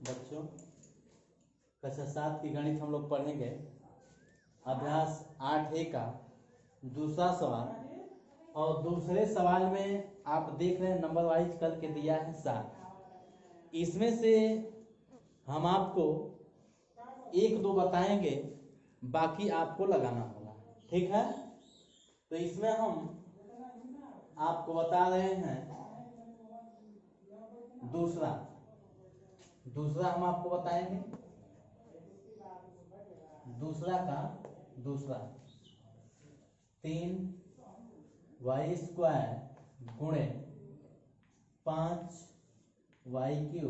बच्चों, कक्षा 7 की गणित हम लोग पढ़ेंगे। अभ्यास 8A का दूसरा सवाल। और दूसरे सवाल में आप देख रहे हैं नंबर वाइज करके दिया है 7। इसमें से हम आपको 1-2 बताएंगे, बाकी आपको लगाना होगा। ठीक है, तो इसमें हम आपको बता रहे हैं दूसरा हम आपको बताएंगे। दूसरा 3y² गुणे 5y³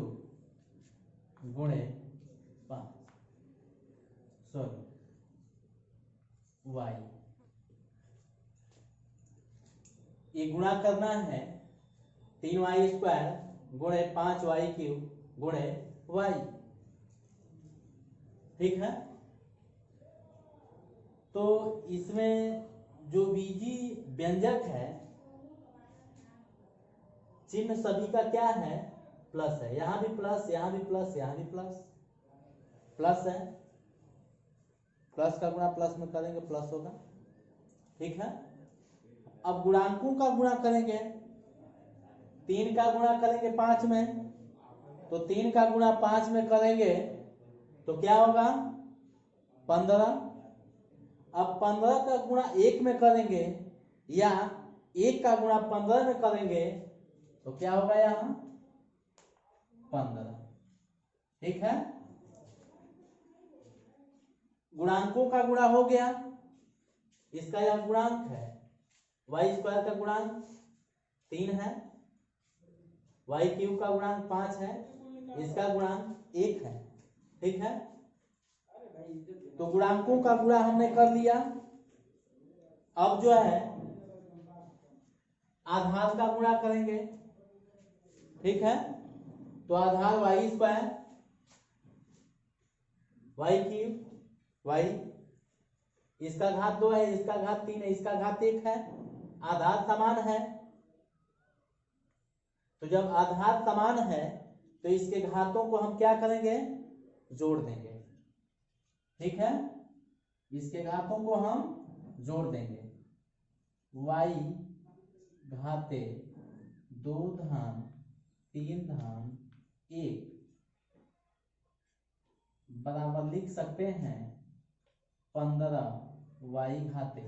गुणे 5 ये गुणा करना है 3y² गुणे 5y³ गुणे y। ठीक है, तो इसमें जो बीजी व्यंजक है, चिन्ह सभी का क्या है? प्लस है। यहां भी प्लस, यहां भी प्लस, यहां भी प्लस है। प्लस का गुणा प्लस में करेंगे प्लस होगा। ठीक है, अब गुणांकों का गुणा करेंगे। 3 का गुणा करेंगे 5 में, तो 3 का गुणा 5 में करेंगे तो क्या होगा? 15। अब 15 का गुणा 1 में करेंगे या 1 का गुणा 15 में करेंगे तो क्या होगा? यहां 15। ठीक है, गुणांकों का गुणा हो गया। इसका यह गुणांक है। y² का गुणांक 3 है, y³ का गुणांक 5 है, इसका गुणांक 1 है। ठीक है, तो गुणांकों का गुणा हमने कर लिया। अब जो है आधार का गुणा करेंगे। ठीक है, तो आधार y², y³ y, इसका घात 2 है, इसका घात 3 है, इसका घात 1 है। आधार समान है, तो जब आधार समान है तो इसके घातों को हम क्या करेंगे? जोड़ देंगे। ठीक है, इसके घातों को हम जोड़ देंगे। y घाते 2 धन 3 धन 1 बराबर लिख सकते हैं 15 y घाते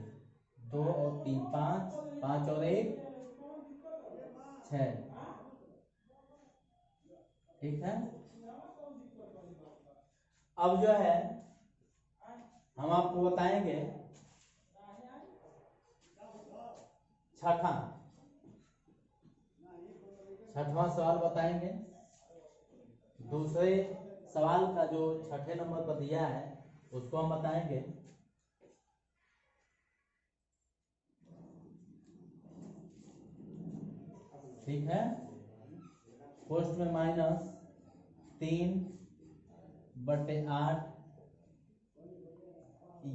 2 और 3 5, 5 और 1 6। ठीक है, अब जो है हम आपको बताएंगे छठवां सवाल बताएंगे। दूसरे सवाल का जो 6ठे नंबर पर दिया है उसको हम बताएंगे। ठीक है, पोस्ट में -3/8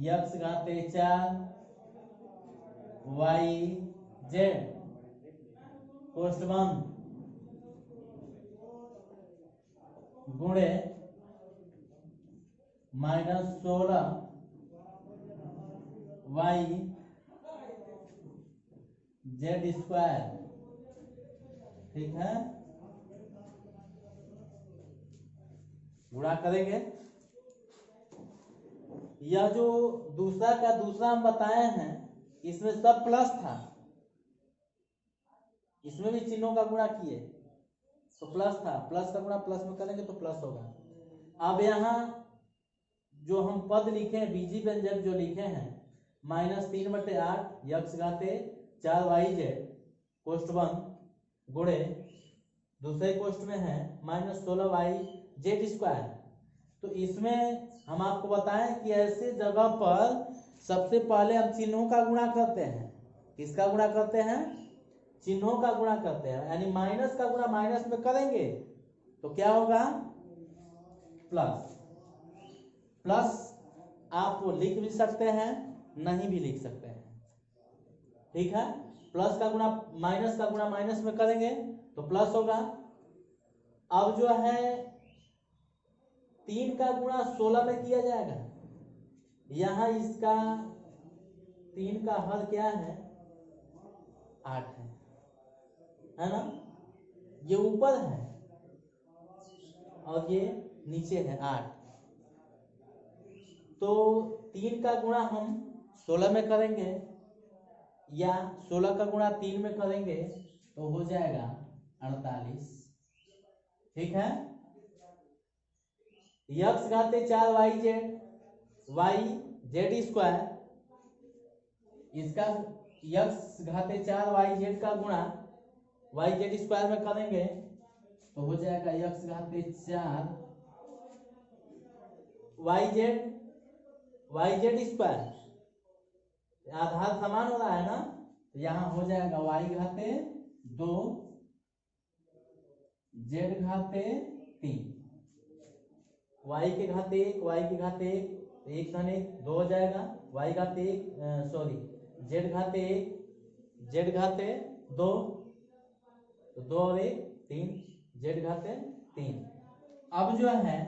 x घाते 4 y/z पोस्ट 1 गुणे -16 y/z²। ठीक है, गुणा करेंगे। यह जो दूसरा का दूसरा हम बताए हैं, इसमें सब प्लस था, इसमें भी चिन्हों का गुणा किए तो प्लस था। प्लस का गुणा प्लस में करेंगे तो प्लस होगा। अब यहाँ जो हम पद लिखे हैं, बीजी व्यंजक जो लिखे हैं, -3/8 x घाते 4 yz पोस्ट 1 गुणे दूसरे पोस्ट में है -16 yz²। तो इसमें हम आपको बताएं कि ऐसे जगह पर सबसे पहले हम चिन्हों का गुणा करते हैं। किसका गुणा करते हैं? चिन्हों का गुणा करते हैं। यानी माइनस का गुणा माइनस में करेंगे तो क्या होगा? प्लस आप वो लिख भी सकते हैं, नहीं भी लिख सकते हैं। ठीक है, प्लस का गुणा माइनस का गुणा माइनस में करेंगे तो प्लस होगा। अब जो है 3 का गुणा 16 में किया जाएगा। यहाँ इसका 3 का हल क्या है? 8 है ना? ये ऊपर है और ये नीचे है 8। तो 3 का गुणा हम 16 में करेंगे या 16 का गुणा 3 में करेंगे तो हो जाएगा 48। ठीक है। यक्स घाते 4 वाई जेड स्क्वायर, इसका यक्स घाते 4 वाई जेड का गुणा वाई जेड स्क्वायर में करेंगे तो हो जाएगा यक्स घाते 4 वाई जेड स्क्वायर। आधार समान हो रहा है ना, तो यहाँ हो जाएगा वाई घाते 2 जेड घाते 3, वाई के घाते 1 वाई के घाते 1 एक धन 1 2 हो जाएगा, वाई घाते 1 सॉरी जेड घाते 1 जेड घाते 2 तो 2 और 1 3 जेड घाते 3। अब जो है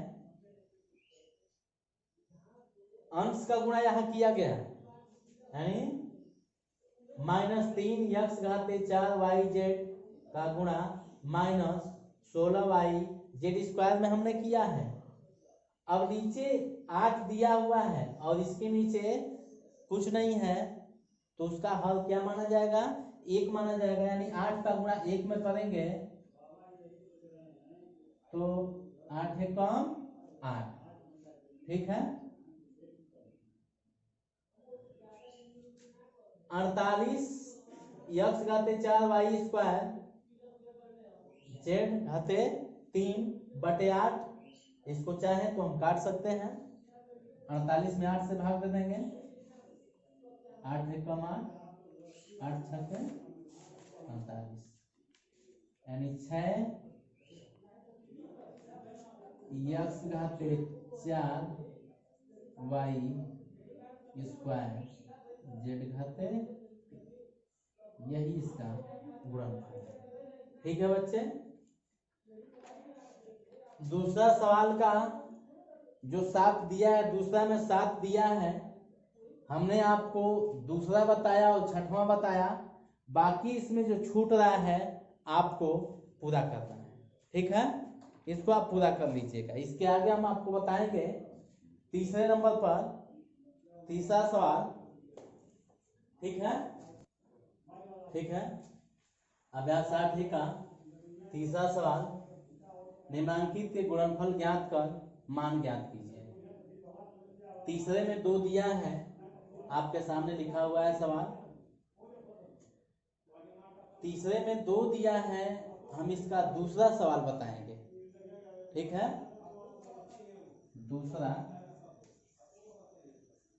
अंश का गुणा यहाँ किया गया यानी -3 यक्स घाते 4 वाई जेड का गुणा -16 वाई जेड स्क्वायर में हमने किया है। अब नीचे 8 दिया हुआ है और इसके नीचे कुछ नहीं है तो उसका हल क्या माना जाएगा? 1 माना जाएगा। यानी 8 का गुणा 1 में करेंगे तो 8 है कम 8। ठीक है। 48 यक्स घाते 4 वाई स्क्वायर जेड घाते 3 बटे 8, इसको चाहे तो हम काट सकते हैं। 48 में 8 से भाग दे देंगे, 8 है कम 8 8 छके 48 यानी 6 यक्स घाते 4 वाई स्क्वायर जेड घाते, यही इसका गुणनफल है। ठीक है बच्चे। दूसरा सवाल का जो 7 दिया है, दूसरा में 7 दिया है, हमने आपको दूसरा बताया और छठवां बताया, बाकी इसमें जो छूट रहा है आपको पूरा करना है। ठीक है, इसको आप पूरा कर लीजिएगा। इसके आगे हम आपको बताएंगे तीसरे नंबर पर तीसरा सवाल। ठीक है, ठीक है। अभ्यास 8 का तीसरा सवाल, निम्नांकित के गुणनफल ज्ञात कर मान ज्ञात कीजिए। तीसरे में 2 दिया है, आपके सामने लिखा हुआ है सवाल। तीसरे में 2 दिया है, हम इसका दूसरा सवाल बताएंगे। ठीक है, दूसरा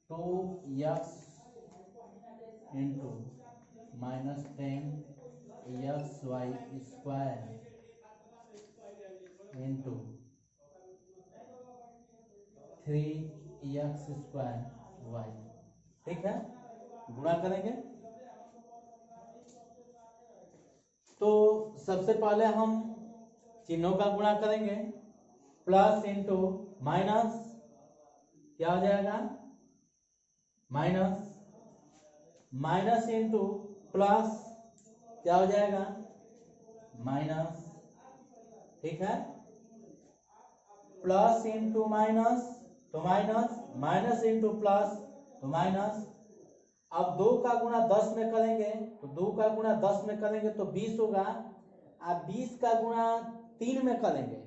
2x into -10 xy square into 3x square y। ठीक है, गुणा करेंगे तो सबसे पहले हम चिन्हों का गुणा करेंगे। प्लस इंटू माइनस क्या हो जाएगा? माइनस, माइनस इंटू प्लस क्या हो जाएगा? माइनस। ठीक है, प्लस इंटू माइनस तो माइनस, माइनस इंटू प्लस तो माइनस। अब 2 का गुणा 10 में करेंगे तो 2 का गुणा 10 में करेंगे तो 20 होगा। अब 20 का गुणा 3 में करेंगे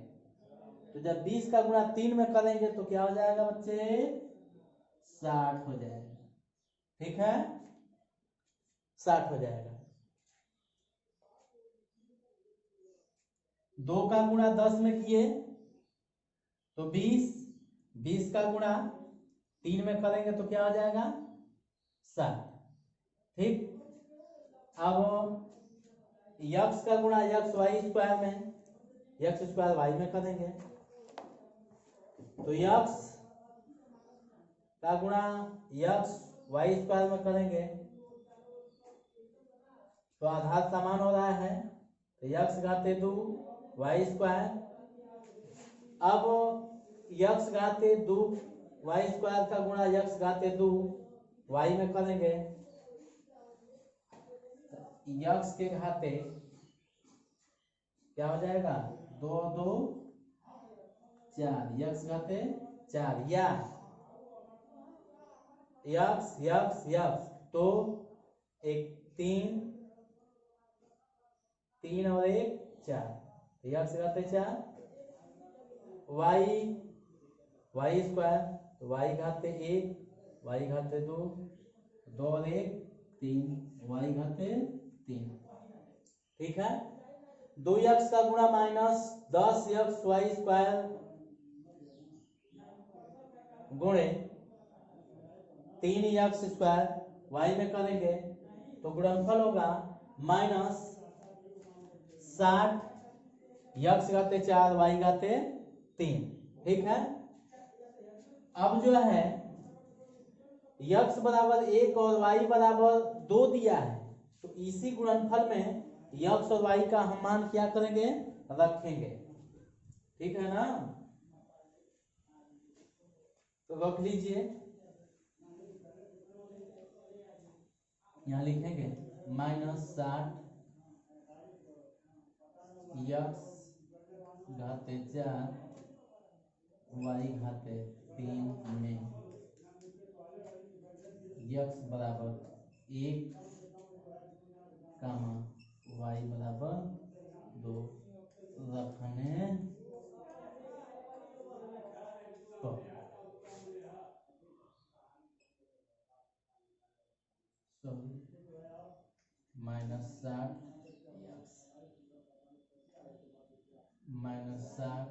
तो जब 20 का गुणा 3 में करेंगे तो क्या हो जाएगा बच्चे? 60 हो जाएगा। ठीक है, 60 हो जाएगा। 2 का गुणा 10 में किए तो 20, 20 का गुणा 3 में करेंगे तो क्या हो जाएगा? 60। ठीक, अब यक्स का गुणा यक्स वाई स्क्वायर में, यक्स स्क्वायर वाई में करेंगे तो यक्स का गुणा यक्स वाई स्क्वायर में करेंगे तो आधार समान हो रहा है तो यक्स घाते 2 वाई स्क्वायर। अब यक्स घाते 2 वाई स्क्वायर का गुणा यक्स घाते 2 वाई में करेंगे, यक्स के घाते क्या हो जाएगा 2 2 4 यक्स घाते 4 या यक्स यक्स यक्स तो एक 3 3 और 1 4 यक्स घाते 4 वाई वाई स्क्वायर तो वाई घाते 1 वाई घाते 2 2 और 1 3 वाई घाते 3। ठीक है, 2 यक्स का गुणा माइनस 10 यक्स वाई स्क्वायर गुणे 3 यक्स स्क्वायर वाई में करेंगे तो गुणनफल होगा माइनस 60 यक्स घाते 4 वाई घाते 3। ठीक है, अब जो है यक्स बराबर 1 और वाई बराबर 2 दिया है तो इसी गुणनफल में यक्स और वाई का हम मान क्या करेंगे रखेंगे। ठीक है ना, तो रख लीजिए, यहां लिखेंगे माइनस 60 यक्स घाते 4 वाई घाते 3 में यक्स बराबर 1 कामा वाई बराबर 2 रखने पर माइनस 60 माइनस 60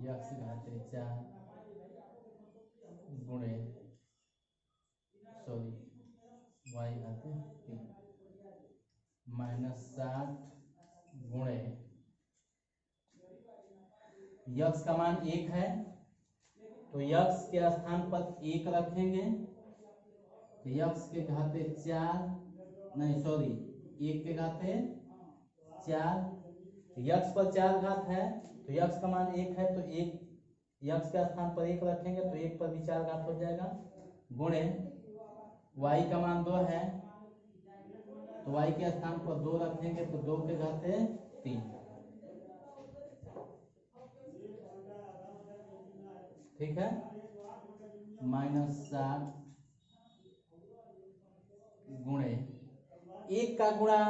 यक्स घाते 4 गुणे वाई घाते 3 माइनस 60 गुणे यक्स का मान 1 है तो यक्स के स्थान पर 1 रखेंगे तो यक्स के घाते 4 नहीं 1 के घाते 4 यक्स पर 4 घात है तो यक्स का मान 1 है तो 1 यक्स के स्थान पर 1 रखेंगे तो 1 पर भी 4 घात हो जाएगा गुणे वाई का मान 2 है तो वाई के स्थान पर 2 रखेंगे तो 2 के घाते 3। ठीक है, माइनस 60 गुणे 1 का गुणा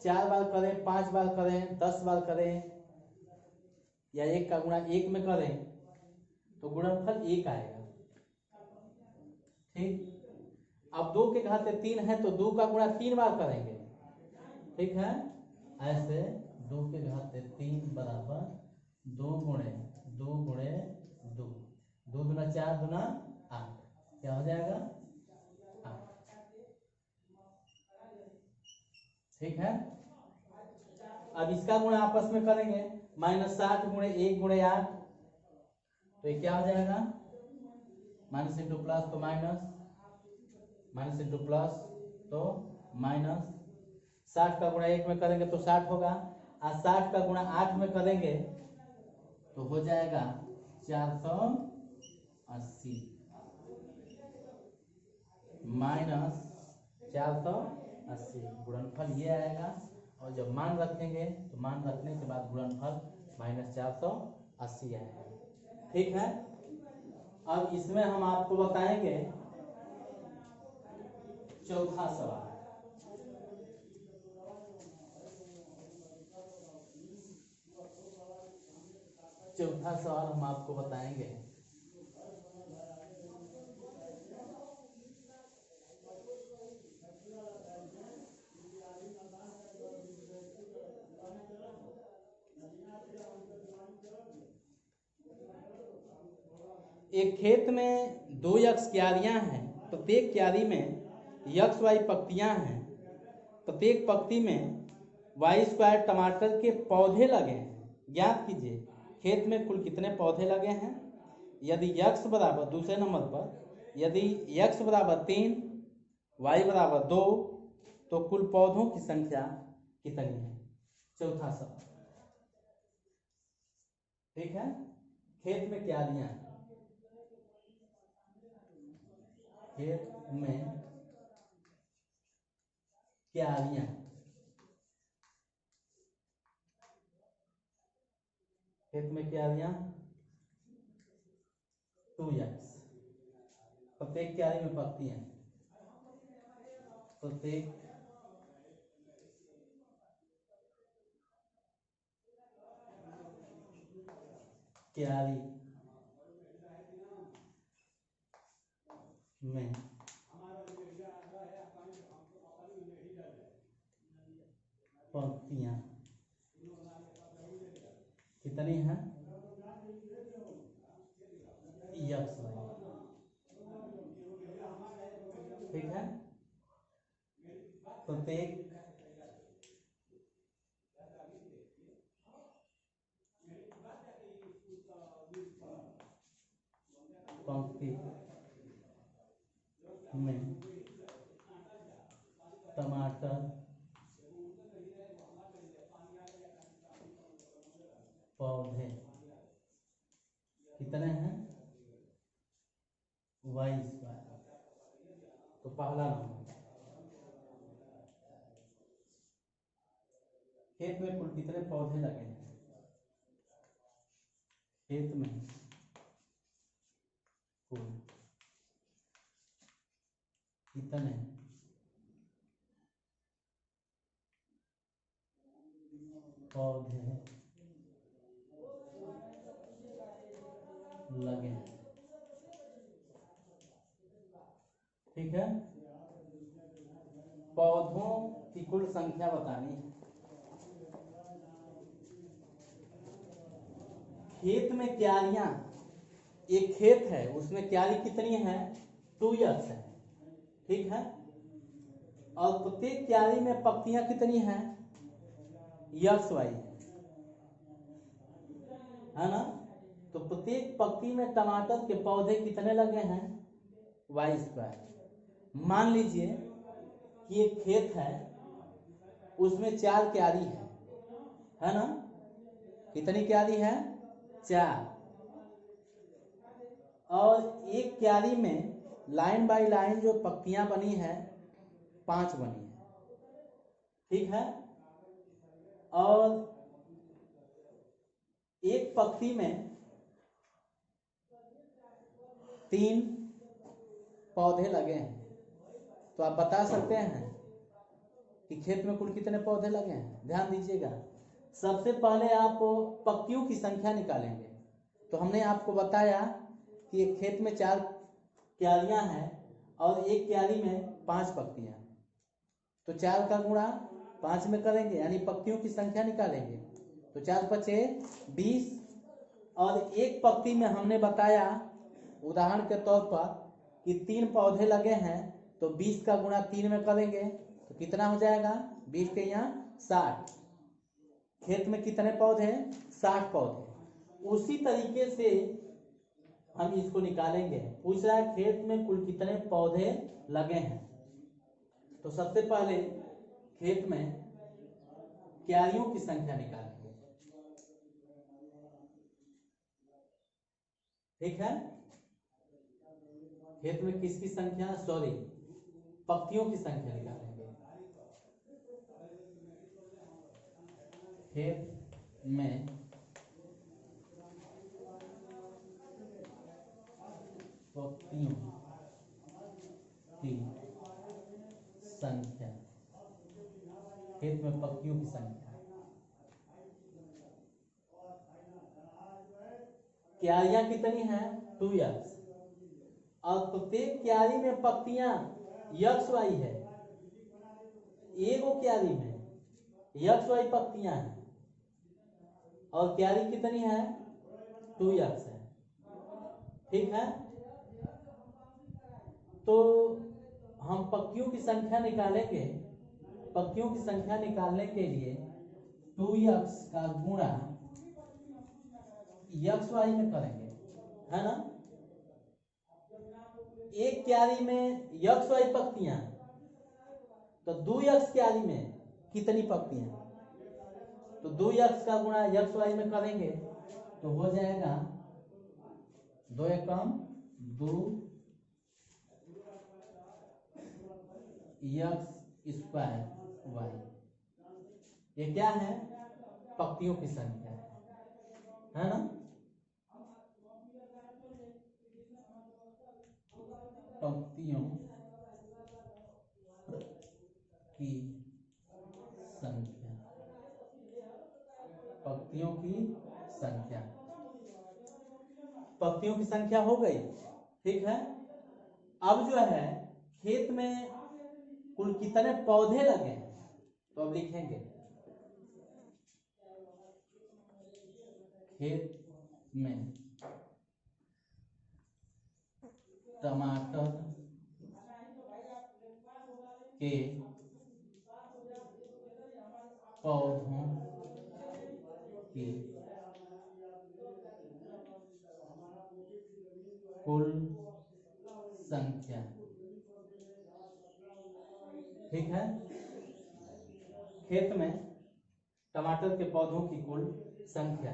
4 बार करें 5 बार करें 10 बार करें या 1 का गुणा 1 में करें तो गुणनफल 1 आएगा। ठीक, अब 2 के घाते 3 है तो 2 का गुणा 3 बार करेंगे। ठीक है, ऐसे 2 के घाते 3 बराबर 2 गुणे 2 गुणे 2 2 दूना 4 दूना 8 क्या हो जाएगा 8। ठीक है, अब इसका गुणा आपस में करेंगे माइनस 60 गुणे 1 गुणे 8 तो ये क्या हो जाएगा माइनस इंटू प्लस तो माइनस माइनस इंटू प्लस तो माइनस 60 का गुणा 1 में करेंगे तो 60 होगा और 60 का गुणा 8 में करेंगे तो हो जाएगा 480 माइनस 480 गुणनफल ये आएगा और जब मान रखेंगे तो मान रखने के बाद गुणनफल माइनस 480 आएगा। ठीक है, अब इसमें हम आपको बताएंगे चौथा सवाल। चौथा सवाल हम आपको बताएंगे एक खेत में 2 यक्स क्यारियां हैं, प्रत्येक क्यारी में यक्स वाई पंक्तियां हैं, प्रत्येक पंक्ति में वाई स्क्वायर टमाटर के पौधे लगे हैं। ज्ञात कीजिए खेत में कुल कितने पौधे लगे हैं। यदि यक्स बराबर दूसरे नंबर पर यदि यक्स बराबर 3 वाई बराबर 2 तो कुल पौधों की संख्या कितनी है। चौथा सवाल। ठीक है। खेत में क्यारियां, खेत में क्यारियां, खेत में क्यारियां 2x, प्रत्येक क्यारी में पत्तियां, प्रत्येक क्यारी में पंक्तियां कितनी हैं? यक्स, ठीक है। प्रत्येक पंक्ति में टमाटर पौधे कितने हैं? 22। तो पहला नंबर, खेत में कुल कितने पौधे लगे हैं? खेत में कुल कितने पौधे लगे हैं? ठीक है। पौधों की कुल संख्या बतानी है। खेत में क्यारियां, एक खेत है उसमें क्यारी कितनी है? 2x है, ठीक है। और प्रत्येक क्यारी में पत्तियां कितनी हैं? XY है ना। तो प्रत्येक पत्ती में टमाटर के पौधे कितने लगे हैं? y²। मान लीजिए कि एक खेत है उसमें 4 क्यारी है ना। कितनी क्यारी है? 4। और एक क्यारी में लाइन बाय लाइन जो पत्तियां बनी है 5 बनी है, ठीक है। और एक पत्ती में 3 पौधे लगे हैं। तो आप बता सकते हैं कि खेत में कुल कितने पौधे लगे हैं? ध्यान दीजिएगा। सबसे पहले आप पत्तियों की संख्या निकालेंगे। तो हमने आपको बताया कि एक खेत में 4 क्यारियां हैं और एक क्यारी में 5 पत्तियां। तो 4 का गुणा 5 में करेंगे, यानी पत्तियों की संख्या निकालेंगे। तो 4 पचे 20। और एक पत्ती में हमने बताया उदाहरण के तौर पर कि 3 पौधे लगे हैं, तो 20 का गुणा 3 में करेंगे तो कितना हो जाएगा? 20 के यहाँ 60। खेत में कितने पौधे? 60 पौधे। उसी तरीके से हम इसको निकालेंगे। पूछ रहा है खेत में कुल कितने पौधे लगे हैं। तो सबसे पहले खेत में क्यारियों की संख्या निकालेंगे, ठीक है। खेत में किसकी संख्या? सॉरी, पत्तियों की संख्या निकालेंगे। खेत में पत्तियों की संख्या, खेत में पत्तियों की संख्या। क्यारियां कितनी हैं? 2x। और प्रत्येक क्यारी में पत्तियां XY है। एगो क्यारी में XY पत्तियां हैं और क्यारी कितनी है? 2x है, ठीक है। तो हम पत्तियों की संख्या निकालेंगे। पत्तियों की संख्या निकालने के लिए 2x का गुणा XY में करेंगे, है ना। एक क्यारी में XY पत्तियां, तो 2x क्यारी में कितनी पत्तियां? तो 2x का गुणा XY में करेंगे तो हो जाएगा 2 एकम 2 x स्क्वायर y। ये क्या है? पंक्तियों की संख्या है ना। पंक्तियों की संख्या, पंक्तियों की संख्या, पंक्तियों की संख्या हो गई। ठीक है, अब जो है खेत में कुल कितने पौधे लगे हैं, तो अब लिखेंगे खेत में टमाटर के पौधों की कुल संख्या। ठीक है, खेत में टमाटर के पौधों की कुल संख्या।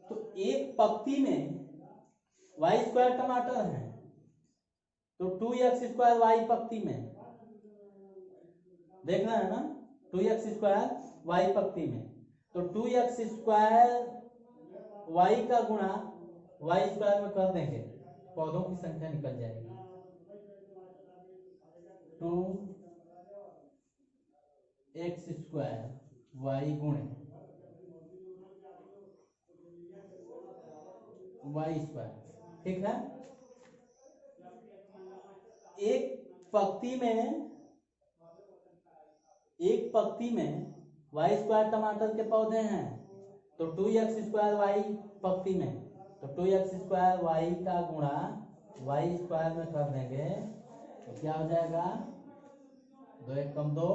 तो एक पंक्ति में y स्क्वायर टमाटर है, तो 2x स्क्वायर y पंक्ति में देखना है ना, 2x स्क्वायर y पंक्ति में, तो 2x स्क्वायर y का गुणा y स्क्वायर में कर देंगे, पौधों की संख्या निकल जाएगी। 2x स्क्वायर y गुणे y स्क्वायर। ठीक है, एक पंक्ति में y स्क्वायर टमाटर के पौधे हैं, तो 2x स्क्वायर y पंक्ति में, तो 2x स्क्वायर y का गुणा y स्क्वायर में कर देंगे, तो क्या हो जाएगा? 2 एकम 2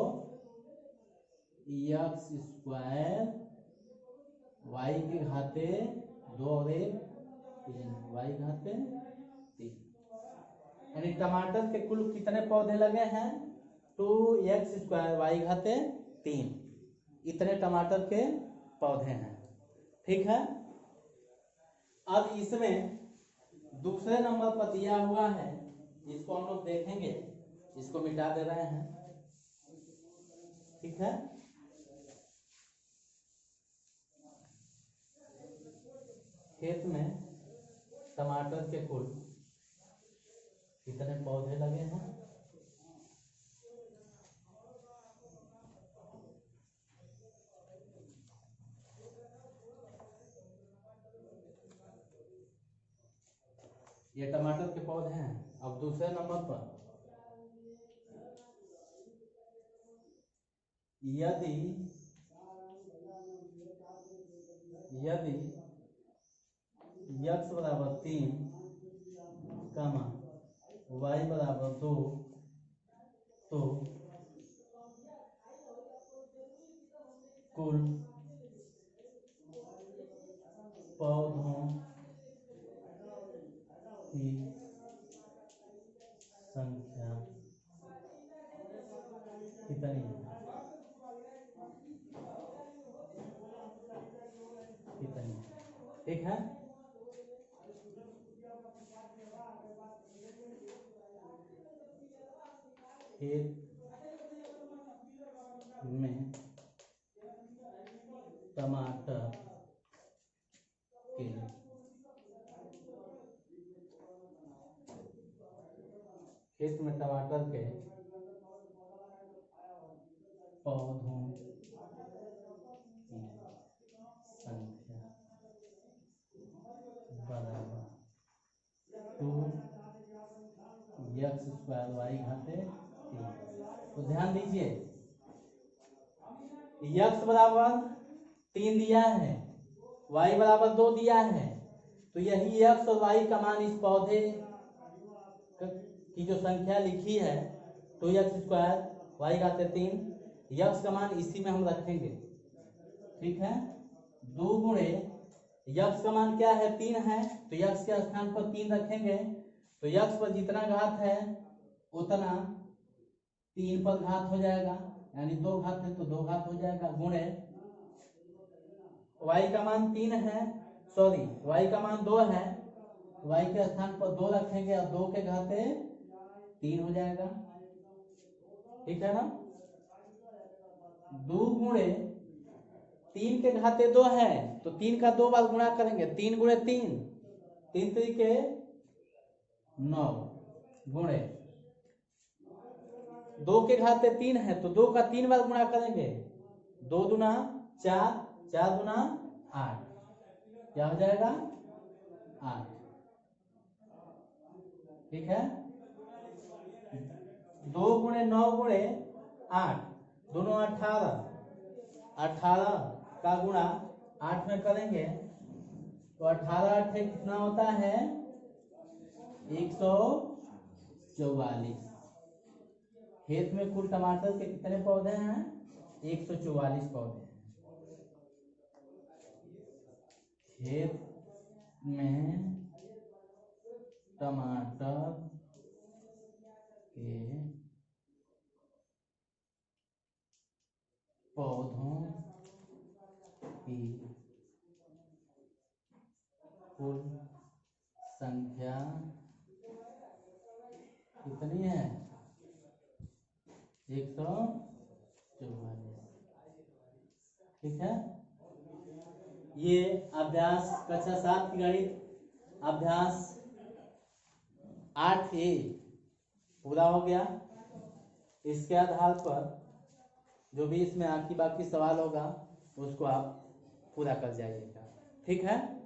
x स्क्वायर y के घाते 2 और 1 3 y घाते 3। यानी टमाटर के कुल कितने पौधे लगे हैं? 2x स्क्वायर y घाते 3, इतने टमाटर के पौधे हैं। ठीक है, अब इसमें दूसरे नंबर पर दिया हुआ है, इसको हम लोग देखेंगे, इसको मिटा दे रहे हैं। ठीक है, खेत में टमाटर के कुल कितने पौधे लगे हैं? ये टमाटर के पौधे हैं। अब दूसरे नंबर पर यदि x बराबर 3 कमा y बराबर 2, तो कुल पौधों की संख्या कितनी है? कितनी? ठीक है, खेत में टमाटर के पौधों की संख्या बराबर 2x स्क्वायर y घाते 3। तो ध्यान दीजिए, x बराबर 3 दिया है, y बराबर 2 दिया है, तो यही x और y का मान इस पौधे की जो संख्या लिखी है 2x स्क्वायर y घाते 3, x का मान इसी में हम रखेंगे। ठीक है, 2 गुणे x का मान क्या है? 3 है, तो x के स्थान पर 3 रखेंगे, तो x पर जितना घात है उतना 3 पर घात हो जाएगा, यानी 2 घात है तो 2 घात हो जाएगा, गुणे y का मान 3 है, सॉरी y का मान 2 है, y के स्थान पर 2 रखेंगे और 2 के घाते 3 हो जाएगा, ठीक है ना। 2 गुणे 3 के घाते 2 है तो 3 का 2 बार गुणा करेंगे, 3 गुणे 3, 3 3 9 गुणे 2 के घाते 3 है तो 2 का 3 बार गुणा करेंगे, 2 दूना 4, 4 दूना 8, क्या हो जाएगा 8, ठीक है। 2 गुणे 9 गुणे 8, दोनों 18, 18 का गुणा 8 में करेंगे तो 18 8 कितना होता है 144। खेत में कुल टमाटर के कितने पौधे हैं 144 पौधे हैं। खेत में टमाटर के पौधों की कुल संख्या कितनी है 144, ठीक है। ये अभ्यास कक्षा 7 की गणित अभ्यास 8A पूरा हो गया। इसके आधार पर जो भी इसमें आकी बाकी सवाल होगा उसको आप पूरा कर जाइएगा, ठीक है।